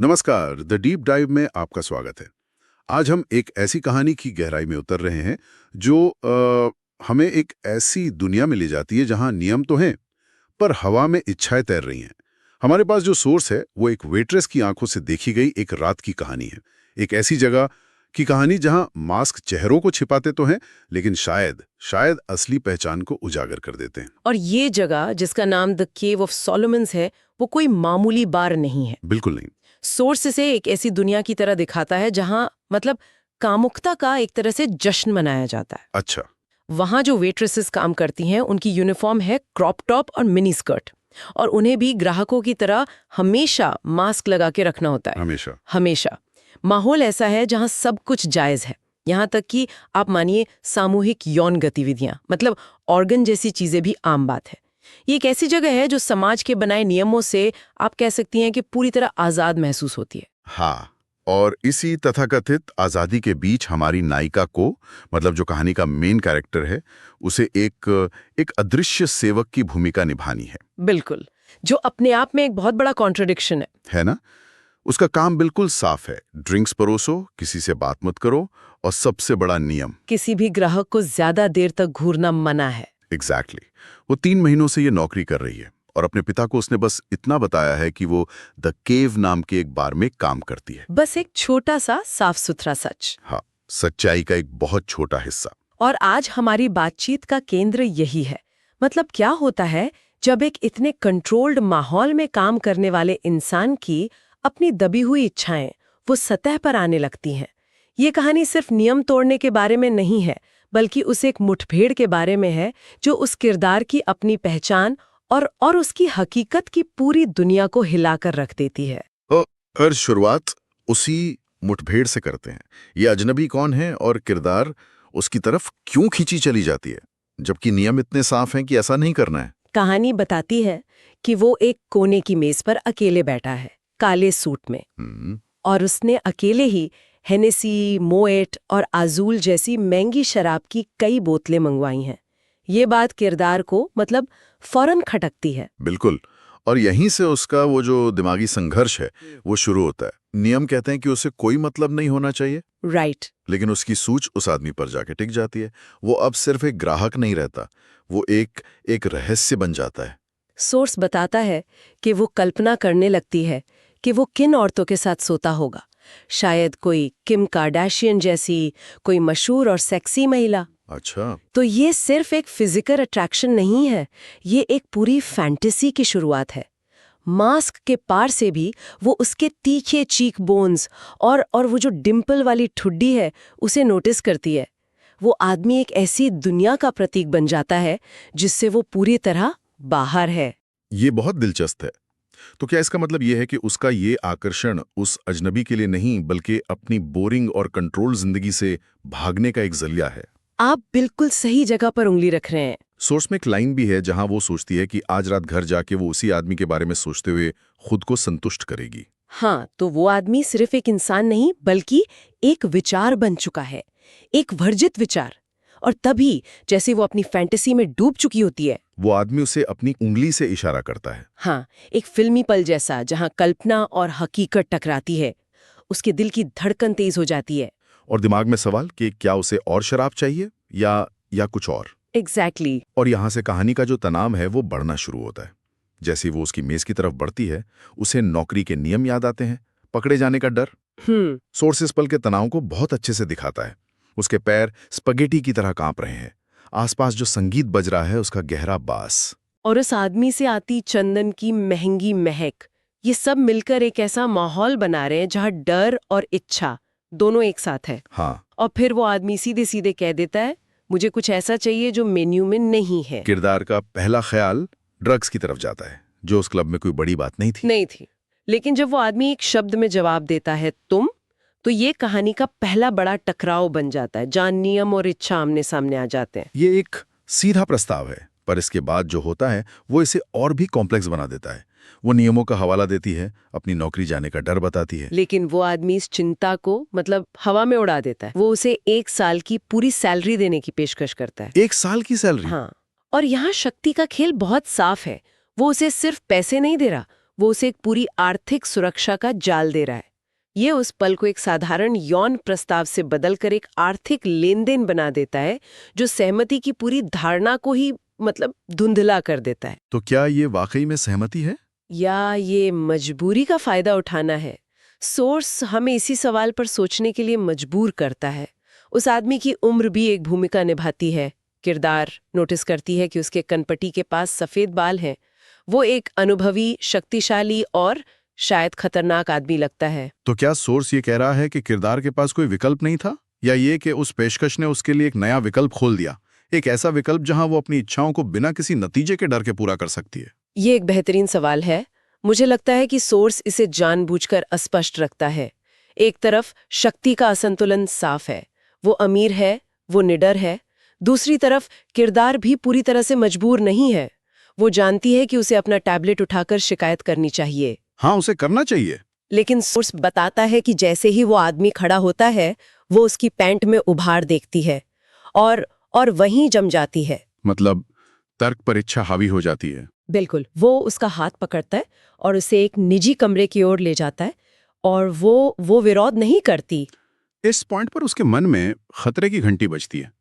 नमस्कार, the deep dive में आपका स्वागत है। आज हम एक ऐसी कहानी की गहराई में उतर रहे हैं जो हमें एक ऐसी दुनिया में ले जाती है जहां नियम तो हैं, पर हवा में इच्छाएं तैर रही हैं। हमारे पास जो सोर्स है वो एक वेट्रेस की आंखों से देखी गई एक रात की कहानी है। एक ऐसी जगह की कहानी जहां मास्क चेहरों को छिपाते तो हैं, लेकिन शायद शायद असली पहचान को उजागर कर देते हैं। और ये जगह जिसका नाम द केव ऑफ सोलोमन्स है, वो कोई मामूली बार नहीं है। बिल्कुल नहीं। सोर्स इसे एक ऐसी दुनिया की तरह दिखाता है जहां मतलब कामुकता का एक तरह से जश्न मनाया जाता है। अच्छा। वहां जो वेट्रेसेस काम करती हैं उनकी यूनिफॉर्म है क्रॉप टॉप और मिनी स्कर्ट, और उन्हें भी ग्राहकों की तरह हमेशा मास्क लगा के रखना होता है। हमेशा। हमेशा। माहौल ऐसा है जहां सब कुछ जायज है, यहाँ तक कि आप मानिए सामूहिक यौन गतिविधियां, मतलब ऑर्गन जैसी चीजें भी आम बात है। ये एक ऐसी जगह है जो समाज के बनाए नियमों से आप कह सकती हैं कि पूरी तरह आजाद महसूस होती है। हाँ, और इसी तथाकथित आज़ादी के बीच हमारी नायिका को, मतलब जो कहानी का मेन कैरेक्टर है, उसे एक अदृश्य सेवक की भूमिका निभानी है। बिल्कुल, जो अपने आप में एक बहुत बड़ा कॉन्ट्रडिक्शन है ना? उसका काम बिल्कुल साफ है, ड्रिंक्स परोसो, किसी से बात मत करो, और सबसे बड़ा नियम। किसी भी ग्राहक को ज्यादा देर तक घूरना मना है। एग्जैक्टली। वो 3 महीनों से ये नौकरी कर रही है, और अपने पिता को उसने बस इतना बताया है कि वो द केव नाम के एक बार में काम करती है। बस एक छोटा सा साफ सुथरा सच। हाँ, सच्चाई का एक बहुत छोटा हिस्सा। और आज हमारी बातचीत का केंद्र यही है। मतलब क्या होता है जब एक इतने कंट्रोल्ड माहौल में काम करने वाले इंसान की अपनी दबी हुई इच्छाएं वो सतह पर आने लगती हैं। ये कहानी सिर्फ नियम तोड़ने के बारे में नहीं है, बल्कि उस एक मुठभेड़ के बारे में है जो उस किरदार की अपनी पहचान और उसकी हकीकत की पूरी दुनिया को हिलाकर रख देती है। और शुरुआत उसी मुठभेड़ से करते हैं। ये अजनबी कौन है और किरदार उसकी तरफ क्यों खींची चली जाती है, जबकि नियम इतने साफ हैं कि ऐसा नहीं करना है। कहानी बताती है कि वो एक कोने की मेज पर अकेले बैठा है, काले सूट में, और उसने अकेले ही हेनेसी, मोएट और आजूल जैसी महंगी शराब की कई बोतलें मंगवाई हैं। ये बात किरदार को मतलब फौरन खटकती है। बिल्कुल। और यहीं से उसका वो जो दिमागी संघर्ष है वो शुरू होता है। नियम कहते हैं कि उसे कोई मतलब नहीं होना चाहिए, राइट। लेकिन उसकी सूझ उस आदमी पर जाके टिक जाती है। वो अब सिर्फ एक ग्राहक नहीं रहता, वो एक रहस्य बन जाता है। सोर्स बताता है कि वो कल्पना करने लगती है कि वो किन औरतों के साथ सोता होगा। शायद कोई किम कार्दाशियन जैसी, कोई मशहूर और सेक्सी महिला। अच्छा। तो ये सिर्फ एक फिजिकल अट्रैक्शन नहीं है, ये एक पूरी फैंटेसी की शुरुआत है। मास्क के पार से भी वो उसके तीखे चीक बोन्स और वो जो डिम्पल वाली ठुड्डी है उसे नोटिस करती है। वो आदमी एक ऐसी दुनिया का प्रतीक बन जाता है जिससे वो पूरी तरह बाहर है। ये बहुत दिलचस्प है। तो क्या इसका मतलब ये है कि उसका ये आकर्षण उस अजनबी के लिए नहीं, बल्कि अपनी बोरिंग और कंट्रोल जिंदगी से भागने का एक जरिया है? आप बिल्कुल सही जगह पर उंगली रख रहे हैं। सोर्स में एक लाइन भी है जहां वो सोचती है कि आज रात घर जाके वो उसी आदमी के बारे में सोचते हुए खुद को संतुष्ट करेगी। हाँ, तो वो आदमी सिर्फ एक इंसान नहीं बल्कि एक विचार बन चुका है, एक वर्जित विचार। और तभी जैसे वो अपनी फैंटेसी में डूब चुकी होती है, वो आदमी उसे अपनी उंगली से इशारा करता है। हाँ, एक फिल्मी पल जैसा जहां कल्पना और हकीकत टकराती है। उसके दिल की धड़कन तेज हो जाती है। और दिमाग में सवाल कि क्या उसे और शराब चाहिए या कुछ और। एग्जैक्टली। और यहाँ से कहानी का जो तनाव है वो बढ़ना शुरू होता है। जैसे वो उसकी मेज की तरफ बढ़ती है, उसे नौकरी के नियम याद आते हैं, पकड़े जाने का डर। सोर्स इस पल के तनाव को बहुत अच्छे से दिखाता है। उसके पैर स्पगेटी की तरह कांप रहे हैं, आसपास जो संगीत बज रहा है उसका गहरा बास, और उस आदमी से आती चंदन की महंगी महक, ये सब मिलकर एक ऐसा माहौल बना रहे हैं जहां डर और इच्छा दोनों एक साथ है। हाँ। और फिर वो आदमी सीधे सीधे कह देता है, मुझे कुछ ऐसा चाहिए जो मेन्यू में नहीं है। किरदार का पहला ख्याल ड्रग्स की तरफ जाता है, जो उस क्लब में कोई बड़ी बात नहीं थी। लेकिन जब वो आदमी एक शब्द में जवाब देता है तुम, तो ये कहानी का पहला बड़ा टकराव बन जाता है, जहां नियम और इच्छा आमने सामने आ जाते हैं। ये एक सीधा प्रस्ताव है, पर इसके बाद जो होता है वो इसे और भी कॉम्प्लेक्स बना देता है। वो नियमों का हवाला देती है, अपनी नौकरी जाने का डर बताती है। लेकिन वो आदमी इस चिंता को मतलब हवा में उड़ा देता है। वो उसे 1 साल की पूरी सैलरी देने की पेशकश करता है। 1 साल की सैलरी? हाँ। और यहाँ शक्ति का खेल बहुत साफ है। वो उसे सिर्फ पैसे नहीं दे रहा, वो उसे एक पूरी आर्थिक सुरक्षा का जाल दे रहा है। ये उस पल को एक साधारण यौन प्रस्ताव से बदलकर एक आर्थिक लेन-देन बना देता है, जो सहमति की पूरी धारणा को ही धुंधला कर देता है। तो क्या ये वाकई में सहमति है? या ये मजबूरी का फायदा उठाना है? सोर्स हमें इसी सवाल पर सोचने के लिए मजबूर करता है। उस आदमी की उम्र भी एक भूमिका निभाती है। किरदार नोटिस करती है कि उसके कनपटी के पास सफेद बाल हैं। वो एक अनुभवी, शक्तिशाली और शायद खतरनाक आदमी लगता है। तो क्या सोर्स ये कह रहा है कि किरदार के पास कोई विकल्प नहीं था, या ये कि उस पेशकश ने उसके लिए एक नया विकल्प खोल दिया, एक ऐसा विकल्प जहां वो अपनी इच्छाओं को बिना किसी नतीजे के डर के पूरा कर सकती है? ये एक बेहतरीन सवाल है। मुझे लगता है कि सोर्स इसे जानबूझकर अस्पष्ट रखता है। एक तरफ शक्ति का असंतुलन साफ है, वो अमीर है, वो निडर है। दूसरी तरफ किरदार भी पूरी तरह से मजबूर नहीं है। वो जानती है कि उसे अपना टैबलेट उठाकर शिकायत करनी चाहिए। हाँ, उसे करना चाहिए। लेकिन सोर्स बताता है कि जैसे ही वो आदमी खड़ा होता है, वो उसकी पैंट में उभार देखती है और वहीं जम जाती है। मतलब तर्क पर इच्छा हावी हो जाती है। बिल्कुल। वो उसका हाथ पकड़ता है और उसे एक निजी कमरे की ओर ले जाता है, और वो विरोध नहीं करती। इस पॉइंट पर उसके मन में खतरे की घंटी बजती है।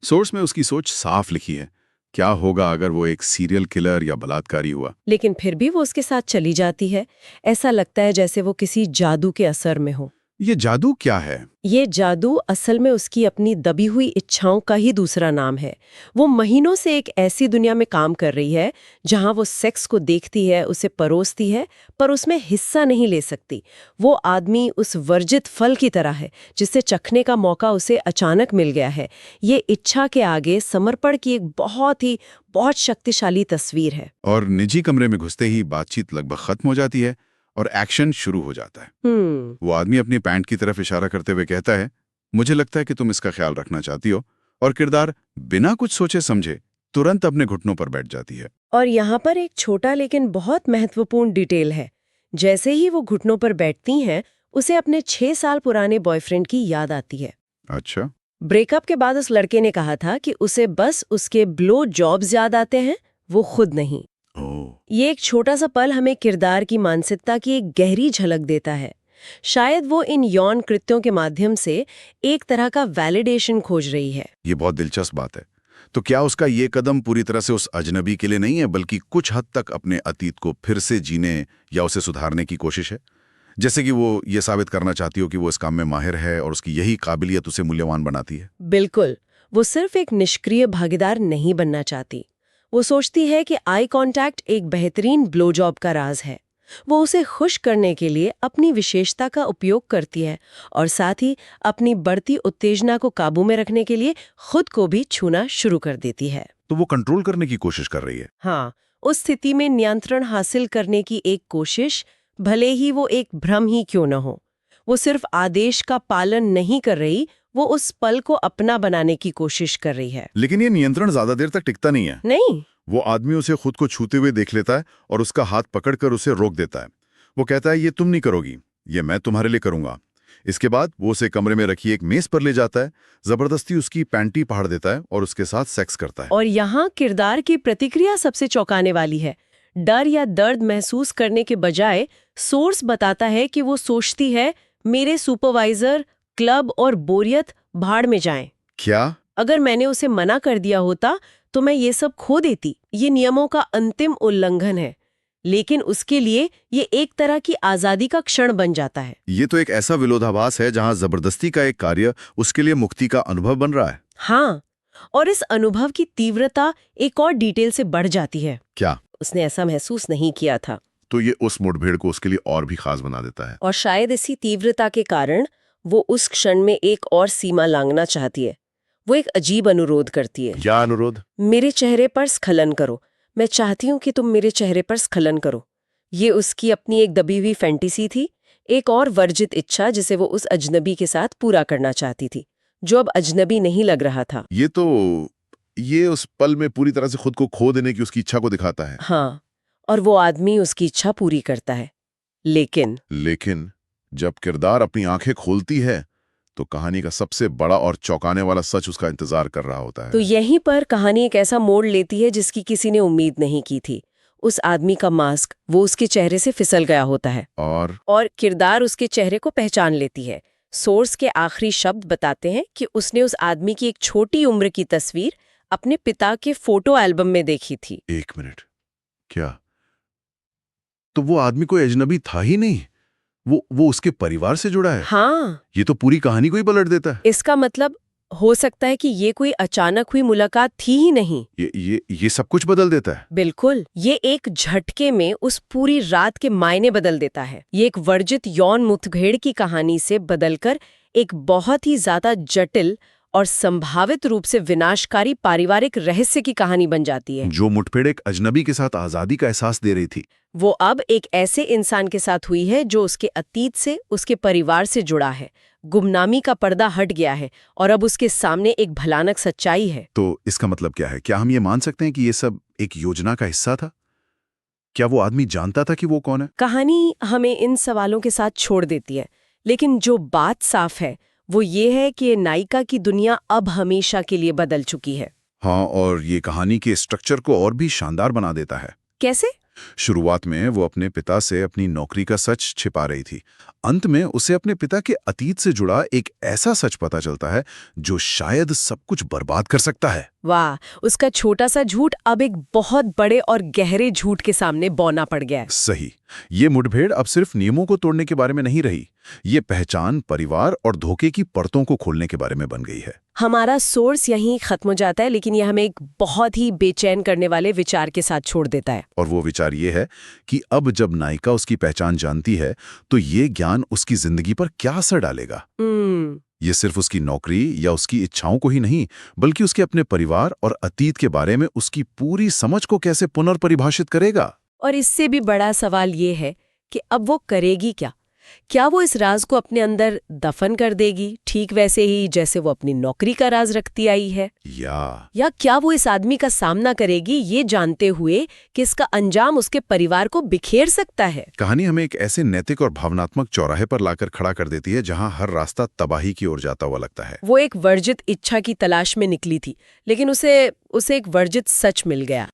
सोर्स में उसकी सोच साफ लिखी है। क्या होगा अगर वो एक सीरियल किलर या बलात्कारी हुआ? लेकिन फिर भी वो उसके साथ चली जाती है। ऐसा लगता है जैसे वो किसी जादू के असर में हो। ये जादू क्या है? ये जादू असल में उसकी अपनी दबी हुई इच्छाओं का ही दूसरा नाम है। वो महीनों से एक ऐसी दुनिया में काम कर रही है जहां वो सेक्स को देखती है, उसे परोसती है, पर उसमें हिस्सा नहीं ले सकती। वो आदमी उस वर्जित फल की तरह है जिसे चखने का मौका उसे अचानक मिल गया है। ये इच्छा के आगे समर्पण की एक बहुत शक्तिशाली तस्वीर है। और निजी कमरे में घुसते ही बातचीत लगभग खत्म हो जाती है और एक्शन शुरू हो जाता है। वो आदमी अपनी पैंट की तरफ इशारा करते हुए कहता है, मुझे लगता है कि तुम इसका ख्याल रखना चाहती हो, और किरदार बिना कुछ सोचे समझे तुरंत अपने घुटनों पर बैठ जाती है। और यहाँ पर एक छोटा लेकिन बहुत महत्वपूर्ण डिटेल है। जैसे ही वो घुटनों पर बैठती हैं, उसे अपने 6 साल पुराने बॉयफ्रेंड की याद आती है। अच्छा। ब्रेकअप के बाद उस लड़के ने कहा था कि उसे बस उसके ब्लो जॉब्स याद आते हैं, वो खुद नहीं। ये एक छोटा सा पल हमें किरदार की मानसिकता की एक गहरी झलक देता है। शायद वो इन यौन कृत्यों के माध्यम से एक तरह का वैलिडेशन खोज रही है। ये बहुत दिलचस्प बात है। तो क्या उसका ये कदम पूरी तरह से उस अजनबी के लिए नहीं है, बल्कि कुछ हद तक अपने अतीत को फिर से जीने या उसे सुधारने की कोशिश है? जैसे कि वो ये साबित करना चाहती हो कि वो इस काम में माहिर है और उसकी यही काबिलियत उसे मूल्यवान बनाती है। बिल्कुल। वो सिर्फ एक निष्क्रिय भागीदार नहीं बनना चाहती। वो सोचती है कि आई कांटेक्ट एक बेहतरीन ब्लो जॉब का राज है। वो उसे खुश करने के लिए अपनी विशेषता का उपयोग करती है, और साथ ही अपनी बढ़ती उत्तेजना को काबू में रखने के लिए खुद को भी छूना शुरू कर देती है। तो वो कंट्रोल करने की कोशिश कर रही है। हाँ, उस स्थिति में नियंत्रण हासिल करने की एक कोशिश, भले ही वो एक भ्रम ही क्यों न हो। वो सिर्फ आदेश का पालन नहीं कर रही, वो उस पल को अपना बनाने की कोशिश कर रही है। लेकिन ये नियंत्रण ज्यादा देर तक टिकता नहीं है। नहीं। वो आदमी उसे खुद को छूते हुए देख लेता है और उसका हाथ पकड़कर उसे रोक देता है। वो कहता है, ये तुम नहीं करोगी, ये मैं तुम्हारे लिए करूंगा। इसके बाद वो उसे कमरे में रखी एक मेज पर ले जाता है, जबरदस्ती उसकी पैंटी फाड़ देता है और उसके साथ सेक्स करता है। और यहाँ किरदार की प्रतिक्रिया सबसे चौंकाने वाली है। डर या दर्द महसूस करने के बजाय सोर्स बताता है कि वो सोचती है, मेरे सुपरवाइजर, क्लब और बोरियत भाड़ में जाएं। क्या? अगर मैंने उसे मना कर दिया होता तो मैं ये सब खो देती। ये नियमों का अंतिम उल्लंघन है, लेकिन उसके लिए ये एक तरह की आजादी का क्षण बन जाता है। ये तो एक ऐसा विरोधाभास है जहां जबरदस्ती का एक कार्य उसके लिए मुक्ति का अनुभव बन रहा है। हाँ, और इस अनुभव की तीव्रता एक और डिटेल से बढ़ जाती है। क्या? उसने ऐसा महसूस नहीं किया था। तो ये उस मुठभेड़ को उसके लिए और भी खास बना देता है। और शायद इसी तीव्रता के कारण वो उस क्षण में एक और सीमा लांघना चाहती है। वो एक अजीब अनुरोध करती है। क्या अनुरोध? मेरे चेहरे पर स्खलन करो। मैं चाहती हूँ कि तुम मेरे चेहरे पर स्खलन करो। ये उसकी अपनी एक दबी हुई फैंटेसी थी, एक और वर्जित इच्छा जिसे वो उस अजनबी के साथ पूरा करना चाहती थी, जो अब अजनबी नहीं लग रहा था। ये उस पल में पूरी तरह से खुद को खो देने की उसकी इच्छा को दिखाता है। हाँ, और वो आदमी उसकी इच्छा पूरी करता है। लेकिन जब किरदार अपनी आंखें खोलती है तो कहानी का सबसे बड़ा और चौंकाने वाला सच उसका इंतजार कर रहा होता है। तो यहीं पर कहानी एक ऐसा मोड़ लेती है जिसकी किसी ने उम्मीद नहीं की थी। उस आदमी का मास्क वो उसके चेहरे से फिसल गया होता है और किरदार उसके चेहरे को पहचान लेती है। सोर्स के आखिरी शब्द बताते हैं कि उसने उस आदमी की एक छोटी उम्र की तस्वीर अपने पिता के फोटो एल्बम में देखी थी। 1 मिनट, क्या? तो वो आदमी कोई अजनबी था ही नहीं, वो उसके परिवार से जुड़ा है। हाँ, ये तो पूरी कहानी को ही पलट देता है। इसका मतलब हो सकता है कि ये कोई अचानक हुई मुलाकात थी ही नहीं। ये सब कुछ बदल देता है। बिल्कुल, ये एक झटके में उस पूरी रात के मायने बदल देता है। ये एक वर्जित यौन मुठभेड़ की कहानी से बदलकर एक बहुत ही ज्यादा जटिल और संभावित रूप से विनाशकारी पारिवारिक रहस्य की कहानी बन जाती है। जो मुठभेड़ एक अजनबी के साथ आजादी का एहसास दे रही थी, वो अब एक ऐसे इंसान के साथ हुई है जो उसके अतीत से, उसके परिवार से जुड़ा है। गुमनामी का पर्दा हट गया है और अब उसके सामने एक भयानक सच्चाई है। तो इसका मतलब क्या है? क्या हम ये मान सकते हैं कि ये सब एक योजना का हिस्सा था? क्या वो आदमी जानता था कि वो कौन है? कहानी हमें इन सवालों के साथ छोड़ देती है, लेकिन जो बात साफ है वो ये है कि नायिका की दुनिया अब हमेशा के लिए बदल चुकी है। हाँ, और ये कहानी के स्ट्रक्चर को और भी शानदार बना देता है। कैसे? शुरुआत में वो अपने पिता से अपनी नौकरी का सच छिपा रही थी। अंत में उसे अपने पिता के अतीत से जुड़ा एक ऐसा सच पता चलता है जो शायद सब कुछ बर्बाद कर सकता है। वाह, उसका छोटा सा झूठ अब एक बहुत बड़े और गहरे झूठ के सामने बौना पड़ गया है। सही। ये मुठभेड़ अब सिर्फ नियमों को तोड़ने के बारे में नहीं रही, ये पहचान, परिवार और धोखे की परतों को खोलने के बारे में बन गई है। हमारा सोर्स यहीं खत्म हो जाता है, लेकिन यह हमें एक बहुत ही बेचैन करने वाले विचार के साथ छोड़ देता है। और वो विचार ये है कि अब जब नायिका उसकी पहचान जानती है तो ये ज्ञान उसकी जिंदगी पर क्या असर डालेगा। ये सिर्फ उसकी नौकरी या उसकी इच्छाओं को ही नहीं, बल्कि उसके अपने परिवार और अतीत के बारे में उसकी पूरी समझ को कैसे पुनर्परिभाषित करेगा। और इससे भी बड़ा सवाल ये है कि अब वो करेगी क्या? क्या वो इस राज को अपने अंदर दफन कर देगी, ठीक वैसे ही जैसे वो अपनी नौकरी का राज रखती आई है? या क्या वो इस आदमी का सामना करेगी ये जानते हुए कि इसका अंजाम उसके परिवार को बिखेर सकता है? कहानी हमें एक ऐसे नैतिक और भावनात्मक चौराहे पर लाकर खड़ा कर देती है जहां हर रास्ता तबाही की ओर जाता हुआ लगता है। वो एक वर्जित इच्छा की तलाश में निकली थी, लेकिन उसे एक वर्जित सच मिल गया।